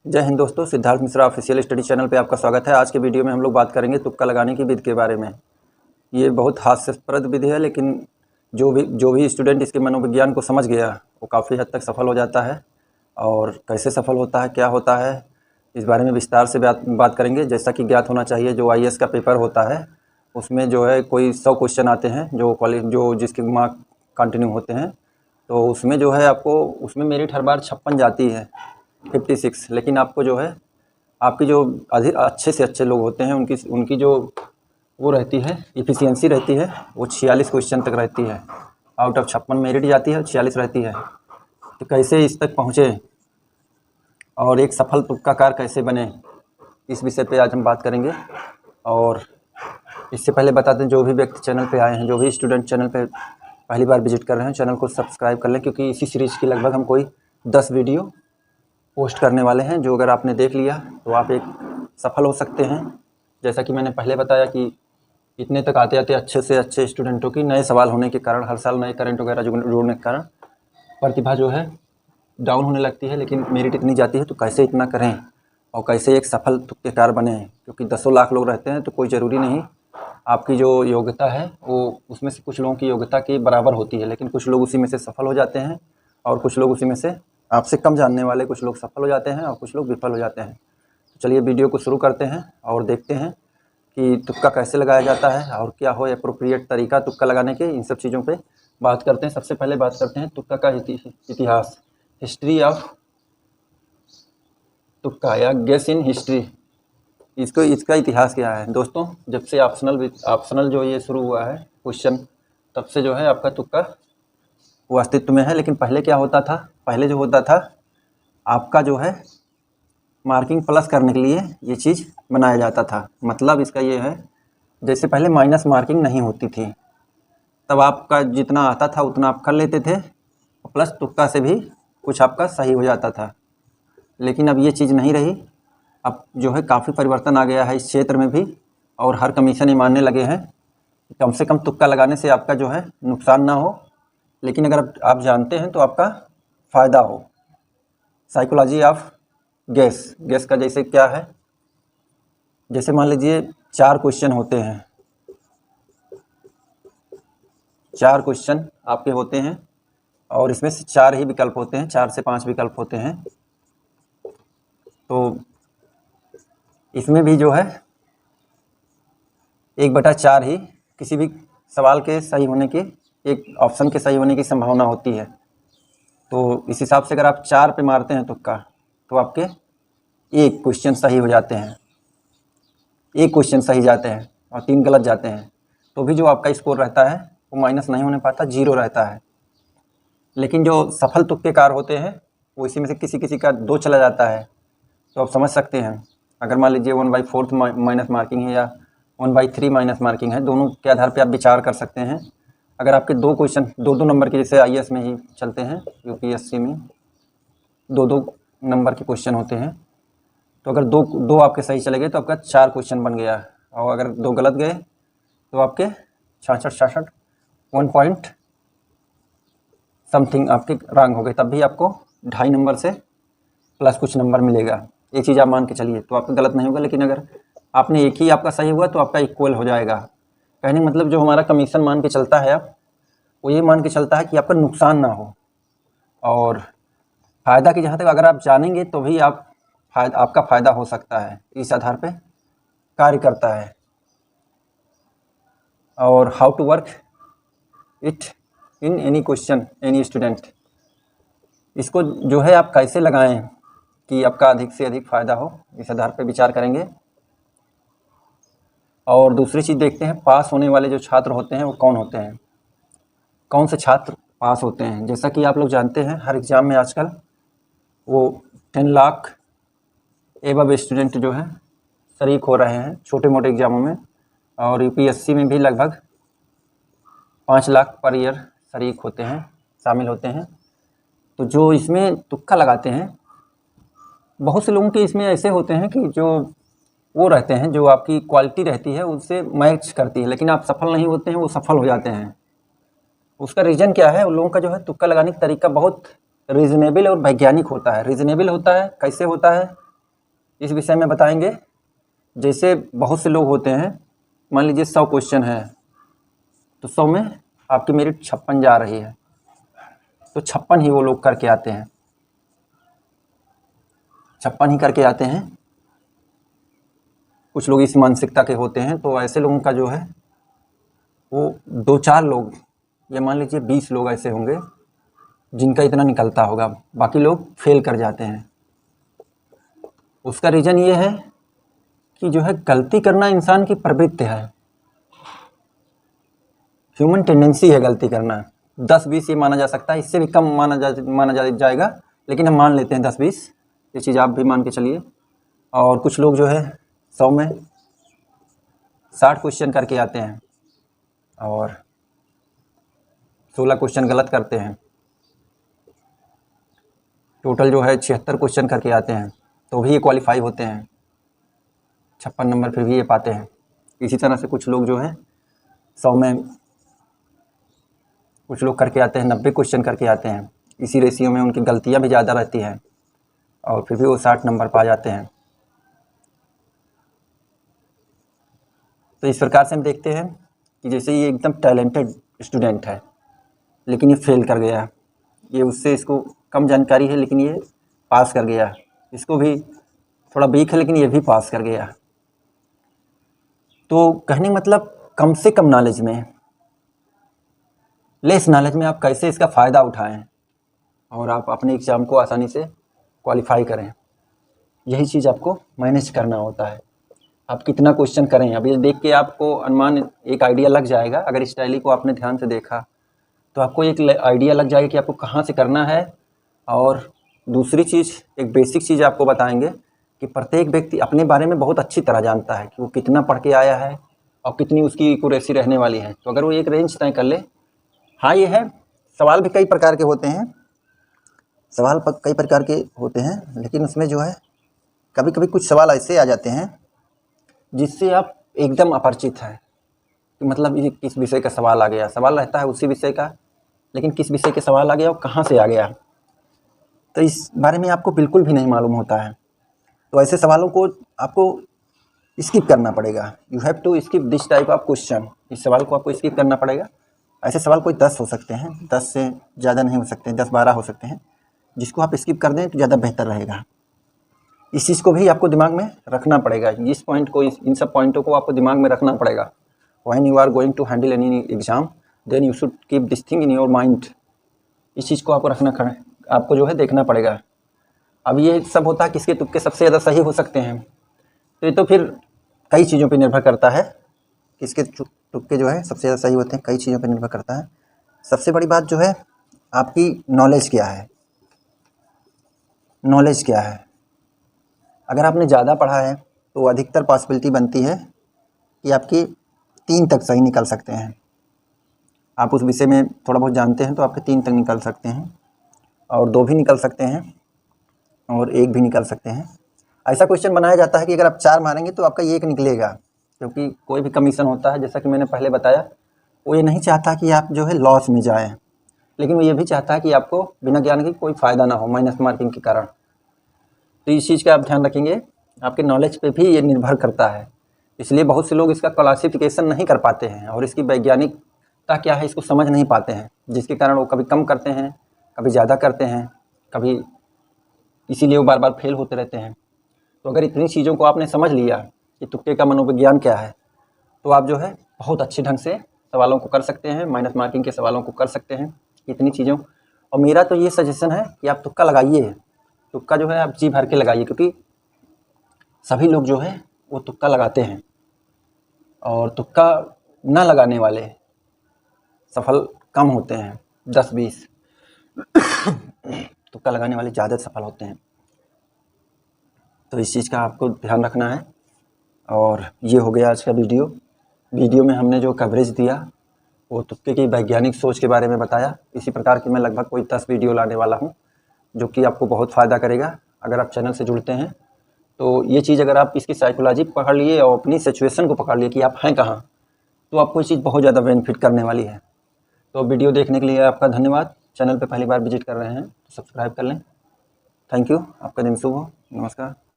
जय हिंद दोस्तों, Siddharth Mishra official study channel पे आपका स्वागत है। आज के वीडियो में हम लोग बात करेंगे तुक्का लगाने की विधि के बारे में। ये बहुत हास्यास्पद विधि है, लेकिन जो भी स्टूडेंट इसके मनोविज्ञान को समझ गया वो काफ़ी हद तक सफल हो जाता है। और कैसे सफल होता है, क्या होता है, इस बारे में विस्तार से बात करेंगे। जैसा कि ज्ञात होना चाहिए, जो IAS का पेपर होता है उसमें जो है कोई 100 क्वेश्चन आते हैं जो जिसके मार्क कंटिन्यू होते हैं। तो उसमें जो है आपको उसमें मेरिट हर बार 56 जाती है, 56। लेकिन आपको जो है आपकी जो अधिक अच्छे से अच्छे लोग होते हैं उनकी जो वो रहती है, इफ़िशियंसी रहती है, वो 46 क्वेश्चन तक रहती है। आउट ऑफ 56 मेरिट जाती है, 46 रहती है। तो कैसे इस तक पहुँचे और एक सफल तुक्काकार कैसे बने, इस विषय पे आज हम बात करेंगे। और इससे पहले बताते हैं, जो भी व्यक्ति चैनल पे आए हैं, जो भी स्टूडेंट चैनल पे पहली बार विजिट कर रहे हैं, चैनल को सब्सक्राइब कर लें, क्योंकि इसी सीरीज़ की लगभग हम कोई 10 वीडियो पोस्ट करने वाले हैं, जो अगर आपने देख लिया तो आप एक सफल हो सकते हैं। जैसा कि मैंने पहले बताया कि इतने तक आते आते अच्छे से अच्छे स्टूडेंटों की नए सवाल होने के कारण, हर साल नए करंट वगैरह जोड़ने के कारण प्रतिभा जो है डाउन होने लगती है, लेकिन मेरिट इतनी जाती है। तो कैसे इतना करें और कैसे एक सफल तुक्केकार बने, क्योंकि 10 लाख लोग रहते हैं, तो कोई ज़रूरी नहीं आपकी जो योग्यता है वो उसमें से कुछ लोगों की योग्यता के बराबर होती है, लेकिन कुछ लोग उसी में से सफल हो जाते हैं और कुछ लोग उसी में से आपसे कम जानने वाले कुछ लोग सफल हो जाते हैं और कुछ लोग विफल हो जाते हैं। तो चलिए वीडियो को शुरू करते हैं और देखते हैं कि तुक्का कैसे लगाया जाता है और क्या हो एप्रोप्रिएट तरीका तुक्का लगाने के। इन सब चीज़ों पे बात करते हैं। सबसे पहले बात करते हैं तुक्का का इतिहास, हिस्ट्री ऑफ तुक्का या गेस इन हिस्ट्री। इसका इतिहास क्या है दोस्तों? जब से ऑप्शनल जो ये शुरू हुआ है क्वेश्चन, तब से जो है आपका तुक्का वो अस्तित्व में है। लेकिन पहले क्या होता था? पहले जो होता था, आपका जो है मार्किंग प्लस करने के लिए ये चीज़ बनाया जाता था। मतलब इसका ये है, जैसे पहले माइनस मार्किंग नहीं होती थी, तब आपका जितना आता था उतना आप कर लेते थे, प्लस तुक्का से भी कुछ आपका सही हो जाता था। लेकिन अब ये चीज़ नहीं रही। अब जो है काफ़ी परिवर्तन आ गया है इस क्षेत्र में भी, और हर कमीशन ये मानने लगे हैं कि कम से कम तुक्का लगाने से आपका जो है नुकसान ना हो, लेकिन अगर आप जानते हैं तो आपका फ़ायदा हो। साइकोलॉजी ऑफ गेस का जैसे क्या है, जैसे मान लीजिए 4 क्वेश्चन होते हैं, 4 क्वेश्चन आपके होते हैं और इसमें से 4 ही विकल्प होते हैं, 4 से 5 विकल्प होते हैं। तो इसमें भी जो है 1/4 ही किसी भी सवाल के सही होने की, एक ऑप्शन के सही होने की संभावना होती है। तो इस हिसाब से अगर आप 4 पे मारते हैं तुक्का, तो आपके 1 क्वेश्चन सही हो जाते हैं, 1 क्वेश्चन सही जाते हैं और 3 गलत जाते हैं, तो भी जो आपका स्कोर रहता है वो माइनस नहीं होने पाता, 0 रहता है। लेकिन जो सफल तुक्केकार होते हैं वो इसी में से किसी किसी का 2 चला जाता है। तो आप समझ सकते हैं, अगर मान लीजिए 1/4 माइनस मार्किंग है या 1/3 माइनस मार्किंग है, दोनों के आधार पर आप विचार कर सकते हैं। अगर आपके 2 क्वेश्चन 2-2 नंबर के, जैसे IAS में ही चलते हैं, UPSC में 2-2 नंबर के क्वेश्चन होते हैं, तो अगर दो आपके सही चले गए तो आपका 4 क्वेश्चन बन गया, और अगर 2 गलत गए तो आपके 66 1 पॉइंट समथिंग आपके रॉन्ग हो गए, तब भी आपको 2.5 नंबर से प्लस कुछ नंबर मिलेगा। ये चीज़ आप मान के चलिए, तो आपका गलत नहीं होगा। लेकिन अगर आपने एक ही आपका सही हुआ तो आपका इक्वल हो जाएगा। कहने मतलब जो हमारा कमीशन मान के चलता है अब, वो ये मान के चलता है कि आपका नुकसान ना हो, और फ़ायदा की जहाँ तक अगर आप जानेंगे तो भी आपका फ़ायदा हो सकता है, इस आधार पे कार्य करता है। और how to work it in any question any student, इसको जो है आप कैसे लगाएं कि आपका अधिक से अधिक फ़ायदा हो, इस आधार पे विचार करेंगे। और दूसरी चीज़ देखते हैं, पास होने वाले जो छात्र होते हैं वो कौन होते हैं, कौन से छात्र पास होते हैं। जैसा कि आप लोग जानते हैं, हर एग्ज़ाम में आजकल वो 10 लाख एबव स्टूडेंट जो है शरीक हो रहे हैं छोटे मोटे एग्ज़ामों में, और UPSC में भी लगभग 5 लाख पर ईयर शरीक होते हैं, शामिल होते हैं। तो जो इसमें तुक्का लगाते हैं, बहुत से लोगों के इसमें ऐसे होते हैं कि जो वो रहते हैं, जो आपकी क्वालिटी रहती है उससे मैच करती है, लेकिन आप सफल नहीं होते हैं, वो सफल हो जाते हैं। उसका रीज़न क्या है? उन लोगों का जो है तुक्का लगाने का तरीका बहुत रीज़नेबल और वैज्ञानिक होता है। रीज़नेबल होता है, कैसे होता है इस विषय में बताएंगे। जैसे बहुत से लोग होते हैं, मान लीजिए 100 क्वेश्चन है तो 100 में आपकी मेरिट 56 जा रही है, तो 56 ही वो लोग करके आते हैं, 56 ही करके आते हैं। कुछ लोग इस मानसिकता के होते हैं, तो ऐसे लोगों का जो है वो 2-4 लोग या मान लीजिए 20 लोग ऐसे होंगे जिनका इतना निकलता होगा, बाकी लोग फेल कर जाते हैं। उसका रीज़न ये है कि जो है गलती करना इंसान की प्रवृत्ति है, ह्यूमन टेंडेंसी है गलती करना। 10-20 ये माना जा सकता है, इससे भी कम माना जाएगा, लेकिन हम मान लेते हैं 10-20, ये चीज़ आप भी मान के चलिए। और कुछ लोग जो है 100 में 60 क्वेश्चन करके आते हैं और 16 क्वेश्चन गलत करते हैं, टोटल जो है 76 क्वेश्चन करके आते हैं, तो भी ये क्वालिफाई होते हैं, 56 नंबर फिर भी ये पाते हैं। इसी तरह से कुछ लोग जो है 100 में कुछ लोग करके आते हैं 90 क्वेश्चन करके आते हैं, इसी रेशियो में उनकी गलतियां भी ज़्यादा रहती हैं और फिर भी वो 60 नंबर पा जाते हैं। तो इस प्रकार से हम देखते हैं कि जैसे ये एकदम टैलेंटेड स्टूडेंट है लेकिन ये फेल कर गया, ये उससे इसको कम जानकारी है लेकिन ये पास कर गया, इसको भी थोड़ा वीक है लेकिन ये भी पास कर गया। तो कहने का मतलब कम से कम नॉलेज में, लेस नॉलेज में आप कैसे इसका फ़ायदा उठाएं और आप अपने एग्ज़ाम को आसानी से क्वालिफाई करें, यही चीज़ आपको मैनेज करना होता है। आप कितना क्वेश्चन करें, अब ये देख के आपको अनुमान एक आइडिया लग जाएगा। अगर इस टैली को आपने ध्यान से देखा तो आपको एक आइडिया लग जाएगा कि आपको कहाँ से करना है। और दूसरी चीज़, एक बेसिक चीज़ आपको बताएंगे कि प्रत्येक व्यक्ति अपने बारे में बहुत अच्छी तरह जानता है कि वो कितना पढ़ के आया है और कितनी उसकी एक्यूरेसी रहने वाली है। तो अगर वो एक रेंज तय कर ले, हाँ ये है, सवाल भी कई प्रकार के होते हैं, सवाल कई प्रकार के होते हैं, लेकिन उसमें जो है कभी कभी कुछ सवाल ऐसे आ जाते हैं जिससे आप एकदम अपरिचित हैं कि मतलब ये किस विषय का सवाल आ गया। सवाल रहता है उसी विषय का, लेकिन किस विषय के सवाल आ गया और कहाँ से आ गया, तो इस बारे में आपको बिल्कुल भी नहीं मालूम होता है। तो ऐसे सवालों को आपको स्किप करना पड़ेगा। You have to skip this type of question, इस सवाल को आपको स्किप करना पड़ेगा। ऐसे सवाल कोई 10 हो सकते हैं, 10 से ज़्यादा नहीं हो सकते, 10-12 हो सकते हैं, जिसको आप स्किप कर दें तो ज़्यादा बेहतर रहेगा। इस चीज़ को भी आपको दिमाग में रखना पड़ेगा, इस पॉइंट को, इन सब पॉइंटों को आपको दिमाग में रखना पड़ेगा। When you are going to handle any exam then you should keep this thing in your mind. इस चीज़ को आपको आपको जो है देखना पड़ेगा। अब ये सब होता है किसके तुक्के सबसे ज़्यादा सही हो सकते हैं, तो ये तो फिर कई चीज़ों पर निर्भर करता है, किसके तुक्के जो है सबसे ज़्यादा सही होते हैं, कई चीज़ों पर निर्भर करता है। सबसे बड़ी बात जो है आपकी नॉलेज क्या है, नॉलेज क्या है। अगर आपने ज़्यादा पढ़ा है तो अधिकतर पॉसिबिलिटी बनती है कि आपकी 3 तक सही निकल सकते हैं। आप उस विषय में थोड़ा बहुत जानते हैं तो आपके 3 तक निकल सकते हैं, और 2 भी निकल सकते हैं, और 1 भी निकल सकते हैं। ऐसा क्वेश्चन बनाया जाता है कि अगर आप 4 मारेंगे तो आपका 1 निकलेगा, क्योंकि कोई भी कमीशन होता है, जैसा कि मैंने पहले बताया, वो ये नहीं चाहता कि आप जो है लॉस में जाएँ, लेकिन वो ये भी चाहता है कि आपको बिना ज्ञान के कोई फ़ायदा ना हो माइनस मार्किंग के कारण। तो इस चीज़ का आप ध्यान रखेंगे, आपके नॉलेज पे भी ये निर्भर करता है। इसलिए बहुत से लोग इसका क्लासिफिकेशन नहीं कर पाते हैं और इसकी वैज्ञानिकता क्या है इसको समझ नहीं पाते हैं, जिसके कारण वो कभी कम करते हैं, कभी ज़्यादा करते हैं, कभी इसीलिए वो बार बार फेल होते रहते हैं। तो अगर इतनी चीज़ों को आपने समझ लिया कि तुक्के का मनोविज्ञान क्या है, तो आप जो है बहुत अच्छे ढंग से सवालों को कर सकते हैं, माइनस मार्किंग के सवालों को कर सकते हैं, इतनी चीज़ों। और मेरा तो ये सजेशन है कि आप तुक्का लगाइए, तुक्का जो है आप जी भर के लगाइए, क्योंकि सभी लोग जो है वो तुक्का लगाते हैं, और तुक्का ना लगाने वाले सफल कम होते हैं, 10-20 तुक्का लगाने वाले ज़्यादा सफल होते हैं। तो इस चीज़ का आपको ध्यान रखना है। और ये हो गया आज का वीडियो में हमने जो कवरेज दिया वो तुक्के की वैज्ञानिक सोच के बारे में बताया। इसी प्रकार की मैं लगभग कोई 10 वीडियो लाने वाला हूँ जो कि आपको बहुत फ़ायदा करेगा अगर आप चैनल से जुड़ते हैं। तो ये चीज़ अगर आप इसकी साइकोलॉजी पकड़ लिए और अपनी सिचुएशन को पकड़ लिए कि आप हैं कहाँ, तो आपको ये चीज़ बहुत ज़्यादा बेनिफिट करने वाली है। तो वीडियो देखने के लिए आपका धन्यवाद। चैनल पे पहली बार विजिट कर रहे हैं तो सब्सक्राइब कर लें। थैंक यू, आपका दिन शुभ हो। नमस्कार।